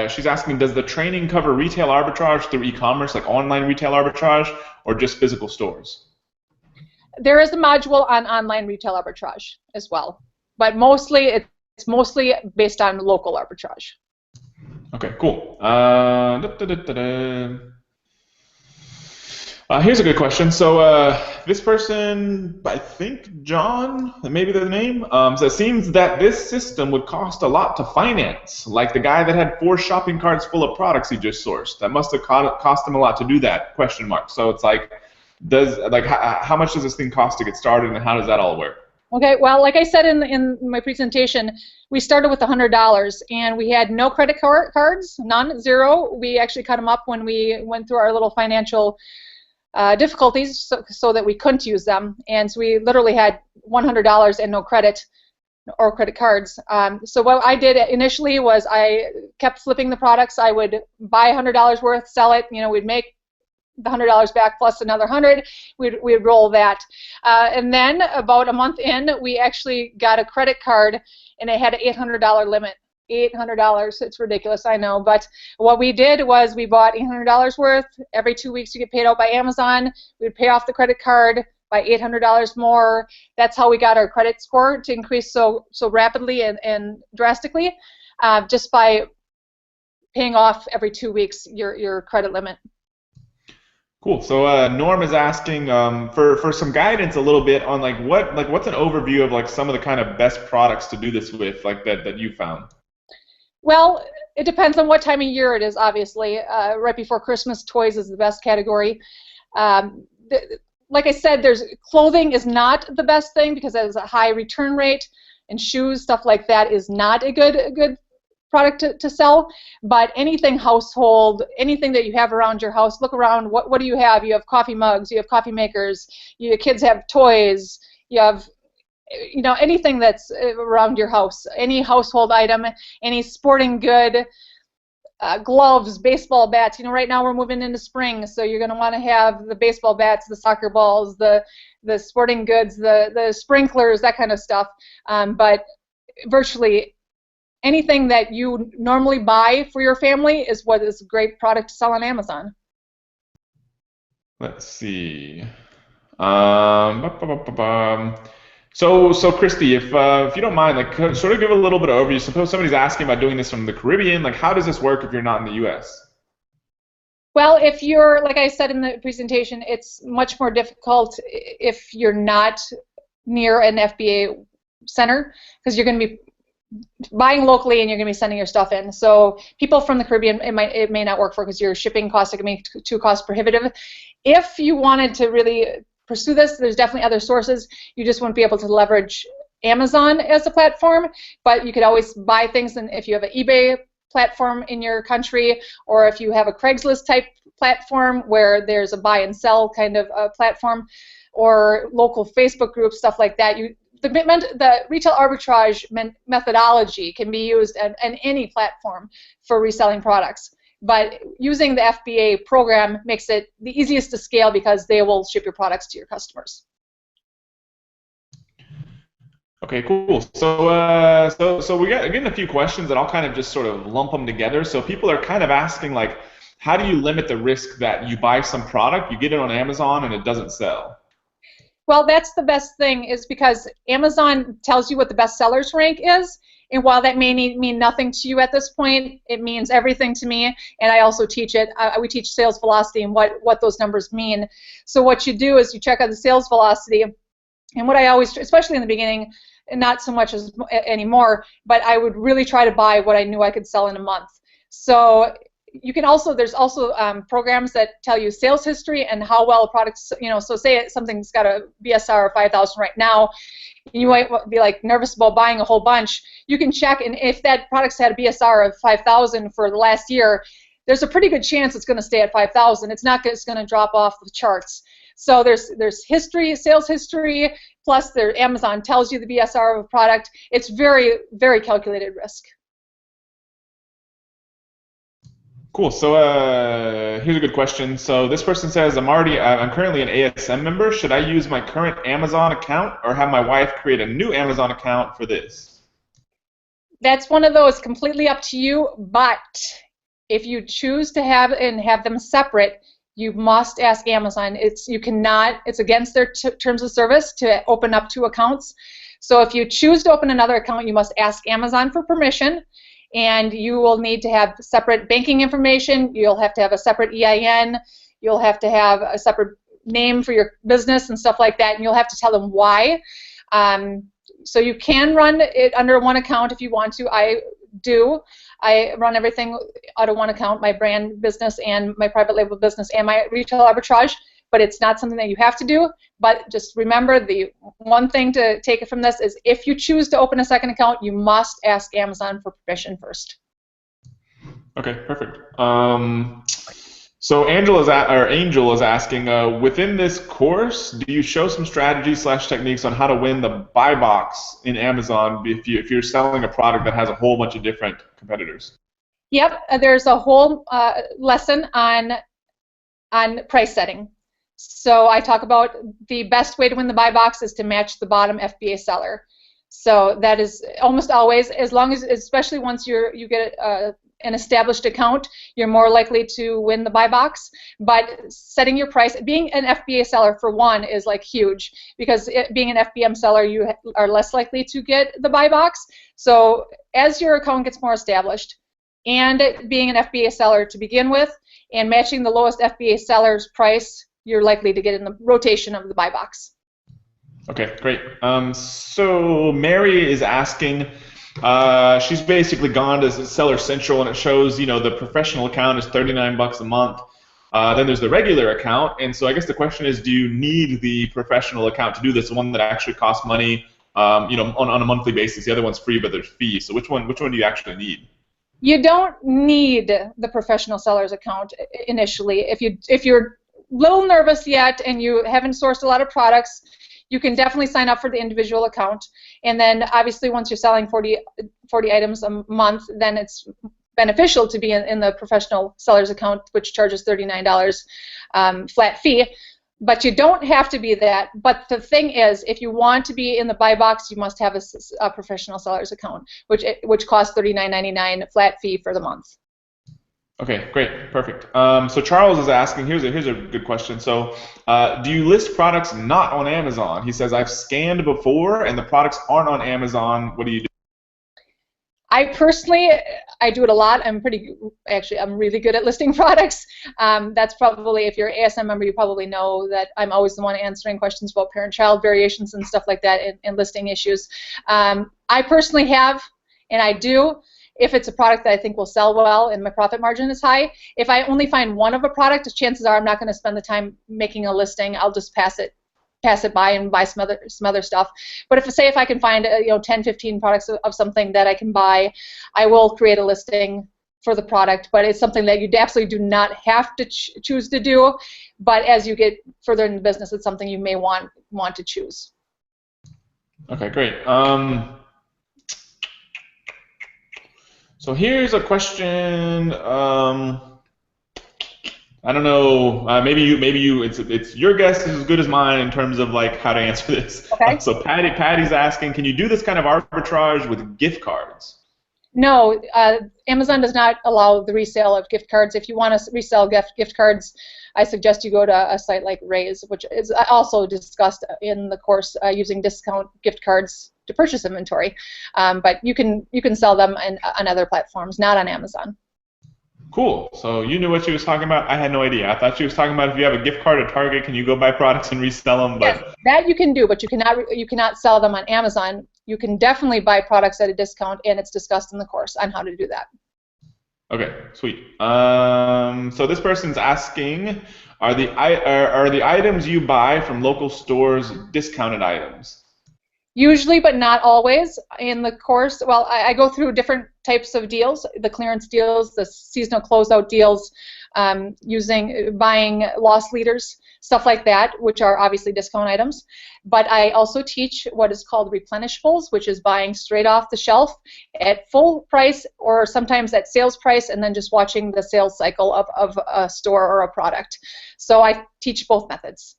She's asking, does the training cover retail arbitrage through e-commerce, like online retail arbitrage, or just physical stores? There is a module on online retail arbitrage as well, but mostly it's mostly based on local arbitrage. Okay, cool. Here's a good question. So this person, I think John, maybe the name, so it seems that this system would cost a lot to finance. Like the guy that had 4 shopping carts full of products he just sourced. That must have cost him a lot to do that, question mark. So it's like, how much does this thing cost to get started, and how does that all work? Okay, well, like I said in my presentation, we started with $100, and we had no credit cards, none, zero. We actually cut them up when we went through our little financial difficulties so that we couldn't use them, and so we literally had $100 and no credit or credit cards. So what I did initially was I kept flipping the products. I would buy $100 worth, sell it, we'd make the $100 back plus another 100. We'd roll that, and then about a month in, we actually got a credit card, and it had an $800 limit. $800. It's ridiculous, I know, but what we did was we bought $800 worth. Every 2 weeks you get paid out by Amazon. We'd pay off the credit card by $800 more. That's how we got our credit score to increase so rapidly and drastically, just by paying off every 2 weeks your credit limit. Cool. So Norm is asking for some guidance a little bit on what's an overview of like some of the kind of best products to do this with, like that you found. Well, it depends on what time of year it is, obviously. Right before Christmas, toys is the best category. like I said, clothing is not the best thing because it has a high return rate, and shoes, stuff like that, is not a good product to sell. But anything household, anything that you have around your house, look around. What do you have? You have coffee mugs, you have coffee makers, your kids have toys, you have anything that's around your house, any household item, any sporting good, gloves, baseball bats. Right now we're moving into spring, so you're going to want to have the baseball bats, the soccer balls, the sporting goods, the sprinklers, that kind of stuff. But virtually anything that you normally buy for your family is what is a great product to sell on Amazon. Let's see. So Christy, if you don't mind, like, sort of give a little bit of overview. Suppose somebody's asking about doing this from the Caribbean. Like, how does this work if you're not in the U.S.? Well, if you're, like I said in the presentation, it's much more difficult if you're not near an FBA center, because you're going to be buying locally and you're going to be sending your stuff in. So people from the Caribbean, it may not work for, because your shipping costs are going to be too cost prohibitive. If you wanted to really pursue this, there's definitely other sources. You just won't be able to leverage Amazon as a platform, but you could always buy things, and if you have an eBay platform in your country, or if you have a Craigslist type platform where there's a buy and sell kind of platform, or local Facebook groups, stuff like that, the retail arbitrage methodology can be used on any platform for reselling products. But using the FBA program makes it the easiest to scale, because they will ship your products to your customers. Okay, cool. So we're getting a few questions, and I'll kind of just sort of lump them together. So people are kind of asking, like, how do you limit the risk that you buy some product, you get it on Amazon, and it doesn't sell? Well, that's the best thing, is because Amazon tells you what the best sellers rank is, and while that may mean nothing to you at this point, it means everything to me, and I also teach it. We teach sales velocity and what those numbers mean. So what you do is you check out the sales velocity, and what I always, especially in the beginning, not so much as anymore, but I would really try to buy what I knew I could sell in a month. So you can also, there's also programs that tell you sales history and how well a product, so say something's got a BSR of 5,000 right now, you might be like nervous about buying a whole bunch. You can check, and if that product's had a BSR of 5,000 for the last year, there's a pretty good chance it's going to stay at 5,000. It's not just going to drop off the charts. So there's history, sales history, plus Amazon tells you the BSR of a product. It's very, very calculated risk. Cool. So here's a good question. So this person says, I'm currently an ASM member. Should I use my current Amazon account, or have my wife create a new Amazon account for this? That's one of those, completely up to you. But if you choose to have them separate, you must ask Amazon. It's against their terms of service to open up two accounts. So if you choose to open another account, you must ask Amazon for permission. And you will need to have separate banking information. You'll have to have a separate EIN. You'll have to have a separate name for your business and stuff like that, and you'll have to tell them why. So you can run it under one account if you want to. I do. I run everything out of one account, my brand business and my private label business and my retail arbitrage, but it's not something that you have to do. But just remember, the one thing to take it from this is, if you choose to open a second account, you must ask Amazon for permission first. Okay, perfect. So Angel is asking, within this course, do you show some strategies / techniques on how to win the buy box in Amazon if you're selling a product that has a whole bunch of different competitors? Yep, there's a whole lesson on price setting. So I talk about the best way to win the buy box is to match the bottom FBA seller. So that is almost always, especially once you get an established account, you're more likely to win the buy box. But setting your price, being an FBA seller for one, is like huge, because being an FBM seller, you are less likely to get the buy box. So as your account gets more established, and being an FBA seller to begin with, and matching the lowest FBA seller's price, you're likely to get in the rotation of the buy box. Okay, great. So Mary is asking, she's basically gone to Seller Central, and it shows, the professional account is $39 a month. Then there's the regular account, and so I guess the question is, do you need the professional account to do this? The one that actually costs money, on a monthly basis. The other one's free, but there's fees. So which one do you actually need? You don't need the professional seller's account initially. If you're a little nervous yet and you haven't sourced a lot of products, you can definitely sign up for the individual account. And then obviously once you're selling 40 items a month, then it's beneficial to be in the professional seller's account, which charges $39 flat fee. But you don't have to be that. But the thing is, if you want to be in the buy box, you must have a professional seller's account, which costs $39.99 flat fee for the month. Okay, great, perfect. So Charles is asking, here's a good question. So do you list products not on Amazon? He says, I've scanned before and the products aren't on Amazon. What do you do? I personally do it a lot. I'm really good at listing products. That's probably, if you're an ASM member, you probably know that I'm always the one answering questions about parent-child variations and stuff like that and listing issues. I personally have, and I do, if it's a product that I think will sell well and my profit margin is high. If I only find one of a product, chances are I'm not going to spend the time making a listing. I'll just pass it by and buy some other stuff. But if I can find 10, 15 products of something that I can buy, I will create a listing for the product. But it's something that you absolutely do not have to choose to do. But as you get further in the business, it's something you may want to choose. Okay, great. So here's a question. I don't know. Maybe you. It's your guess is as good as mine in terms of like how to answer this. Okay. So Patty's asking, can you do this kind of arbitrage with gift cards? No, Amazon does not allow the resale of gift cards. If you want to resell gift cards, I suggest you go to a site like Raise, which is also discussed in the course using discount gift cards to purchase inventory. But you can sell them on other platforms, not on Amazon. Cool. So you knew what she was talking about. I had no idea. I thought she was talking about if you have a gift card at Target, can you go buy products and resell them? But yes, that you can do, but you cannot sell them on Amazon. You can definitely buy products at a discount, and it's discussed in the course on how to do that. Okay, sweet. So this person's asking, are the items you buy from local stores discounted items? Usually, but not always. In the course, well, I go through different types of deals, the clearance deals, the seasonal closeout deals, buying loss leaders, stuff like that, which are obviously discount items. But I also teach what is called replenishables, which is buying straight off the shelf at full price or sometimes at sales price, and then just watching the sales cycle of a store or a product. So I teach both methods.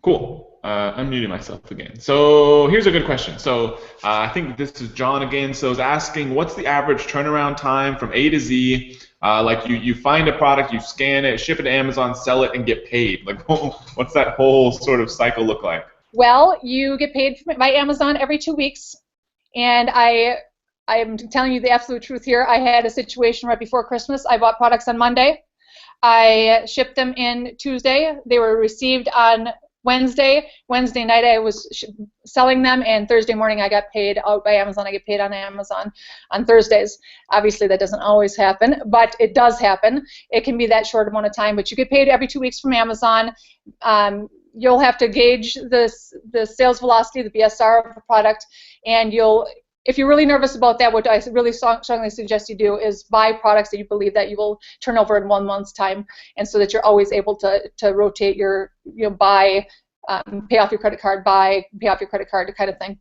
Cool. I'm muting myself again. So here's a good question. So I think this is John again. So is asking, what's the average turnaround time from A to Z? Like you find a product, you scan it, ship it to Amazon, sell it, and get paid. Like what's that whole sort of cycle look like? Well, you get paid by Amazon every 2 weeks, and I'm telling you the absolute truth here. I had a situation right before Christmas. I bought products on Monday. I shipped them in Tuesday. They were received on Wednesday night I was selling them, and Thursday morning I got paid out by Amazon. I get paid on Amazon on Thursdays. Obviously that doesn't always happen, but it does happen. It can be that short amount of time, but you get paid every 2 weeks from Amazon. You'll have to gauge the sales velocity, the BSR of the product, and if you're really nervous about that, what I really strongly suggest you do is buy products that you believe that you will turn over in 1 month's time, and so that you're always able to rotate your buy, pay off your credit card, buy, pay off your credit card, kind of thing.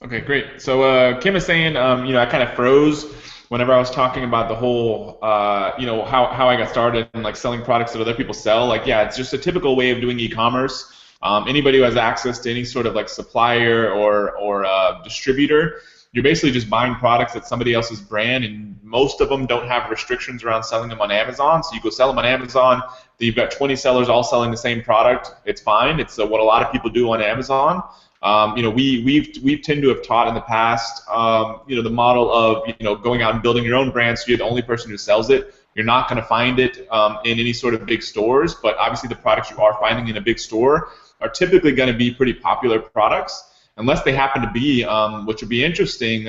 Okay, great. So Kim is saying, I kind of froze whenever I was talking about the whole, how I got started and like selling products that other people sell. Like, yeah, it's just a typical way of doing e-commerce. Anybody who has access to any sort of like supplier or distributor, you're basically just buying products at somebody else's brand, and most of them don't have restrictions around selling them on Amazon. So you go sell them on Amazon, then you've got 20 sellers all selling the same product. It's fine. It's what a lot of people do on Amazon. We've tend to have taught in the past, the model of going out and building your own brand, so you're the only person who sells it. You're not going to find it in any sort of big stores, but obviously the products you are finding in a big store are typically going to be pretty popular products, unless they happen to be, which would be interesting,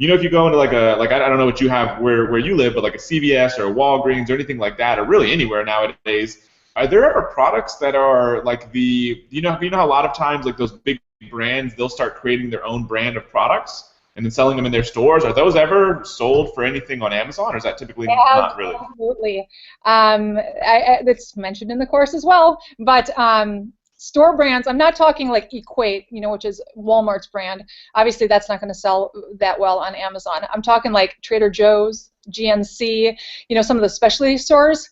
you know, if you go into like I don't know what you have where you live, but like a CVS or a Walgreens or anything like that, or really anywhere nowadays, are there ever products that are like you know how a lot of times like those big brands, they'll start creating their own brand of products and then selling them in their stores? Are those ever sold for anything on Amazon, or is that typically not really? Absolutely. It's mentioned in the course as well, but store brands, I'm not talking like Equate, you know, which is Walmart's brand. Obviously, that's not going to sell that well on Amazon. I'm talking like Trader Joe's, GNC, you know, some of the specialty stores.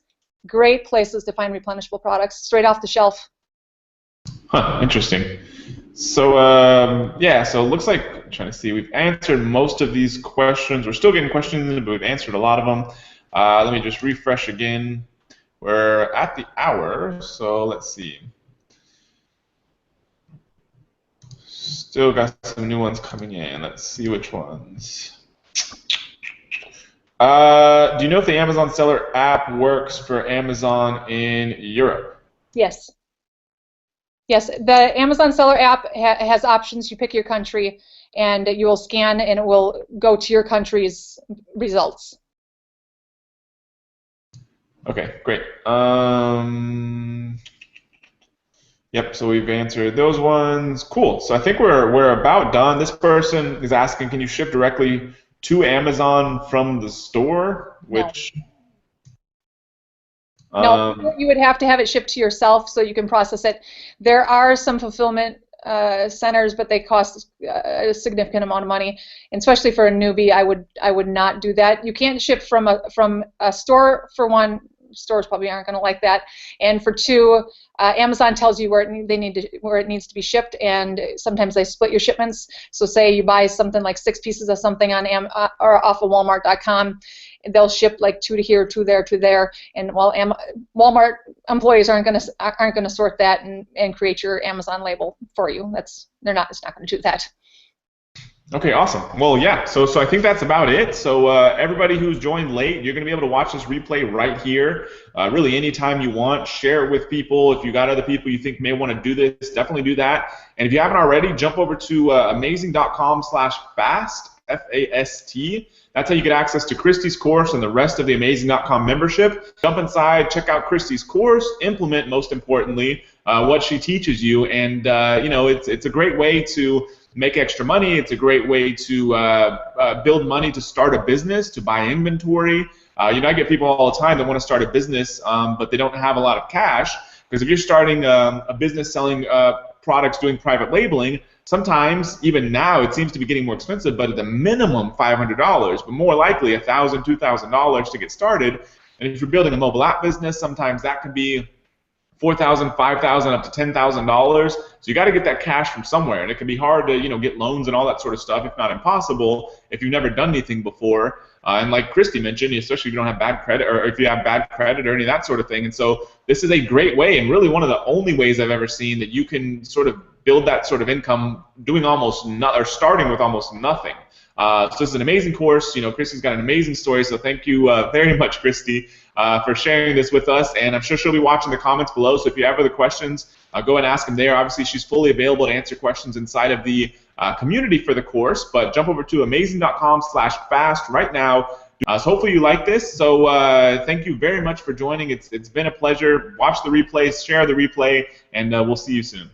Great places to find replenishable products straight off the shelf. Huh, interesting. So yeah, so it looks like, I'm trying to see, we've answered most of these questions. We're still getting questions, but we've answered a lot of them. Let me just refresh again. We're at the hour, so let's see. Still got some new ones coming in. Let's see which ones. Do you know if the Amazon Seller app works for Amazon in Europe? Yes. Yes, the Amazon Seller app has options. You pick your country, and you will scan, and it will go to your country's results. Okay, great. Yep, so we've answered those ones. Cool. So I think we're about done. This person is asking, can you ship directly to Amazon from the store? Which no, you would have to have it shipped to yourself so you can process it. There are some fulfillment centers, but they cost a significant amount of money, and especially for a newbie, I would not do that. You can't ship from a store. For one, stores probably aren't going to like that, and for two, Amazon tells you where it needs to be shipped, and sometimes they split your shipments. So say you buy something like 6 pieces of something on or off of Walmart.com, they'll ship like 2 to here, 2 there, 2 there, and while Walmart employees aren't going to sort that and create your Amazon label for you. It's not going to do that. Okay, awesome. Well, yeah, so I think that's about it. So everybody who's joined late, you're going to be able to watch this replay right here, really anytime you want. Share it with people. If you got other people you think may want to do this, definitely do that. And if you haven't already, jump over to Amazing.com/fast, F-A-S-T. That's how you get access to Christie's course and the rest of the Amazing.com membership. Jump inside, check out Christie's course, implement, most importantly, what she teaches you. And, you know, it's a great way to make extra money. It's a great way to build money to start a business, to buy inventory. You know, I get people all the time that want to start a business, but they don't have a lot of cash. Because if you're starting a business selling products, doing private labeling, sometimes, even now, it seems to be getting more expensive, but at the minimum $500, but more likely $1,000, $2,000 to get started. And if you're building a mobile app business, sometimes that could be $4,000, $5,000, up to $10,000. So you got to get that cash from somewhere, and it can be hard to, you know, get loans and all that sort of stuff, if not impossible, if you've never done anything before. And like Christy mentioned, especially if you don't have bad credit, or if you have bad credit or any of that sort of thing. And so this is a great way, and really one of the only ways I've ever seen that you can sort of build that sort of income doing almost or starting with almost nothing. So this is an amazing course. You know, Christy's got an amazing story, so thank you very much, Christy, for sharing this with us. And I'm sure she'll be watching the comments below, so if you have other questions, go and ask them there. Obviously, she's fully available to answer questions inside of the community for the course, but jump over to Amazing.com/fast right now. So hopefully you like this. So thank you very much for joining. It's been a pleasure. Watch the replays, share the replay, and we'll see you soon.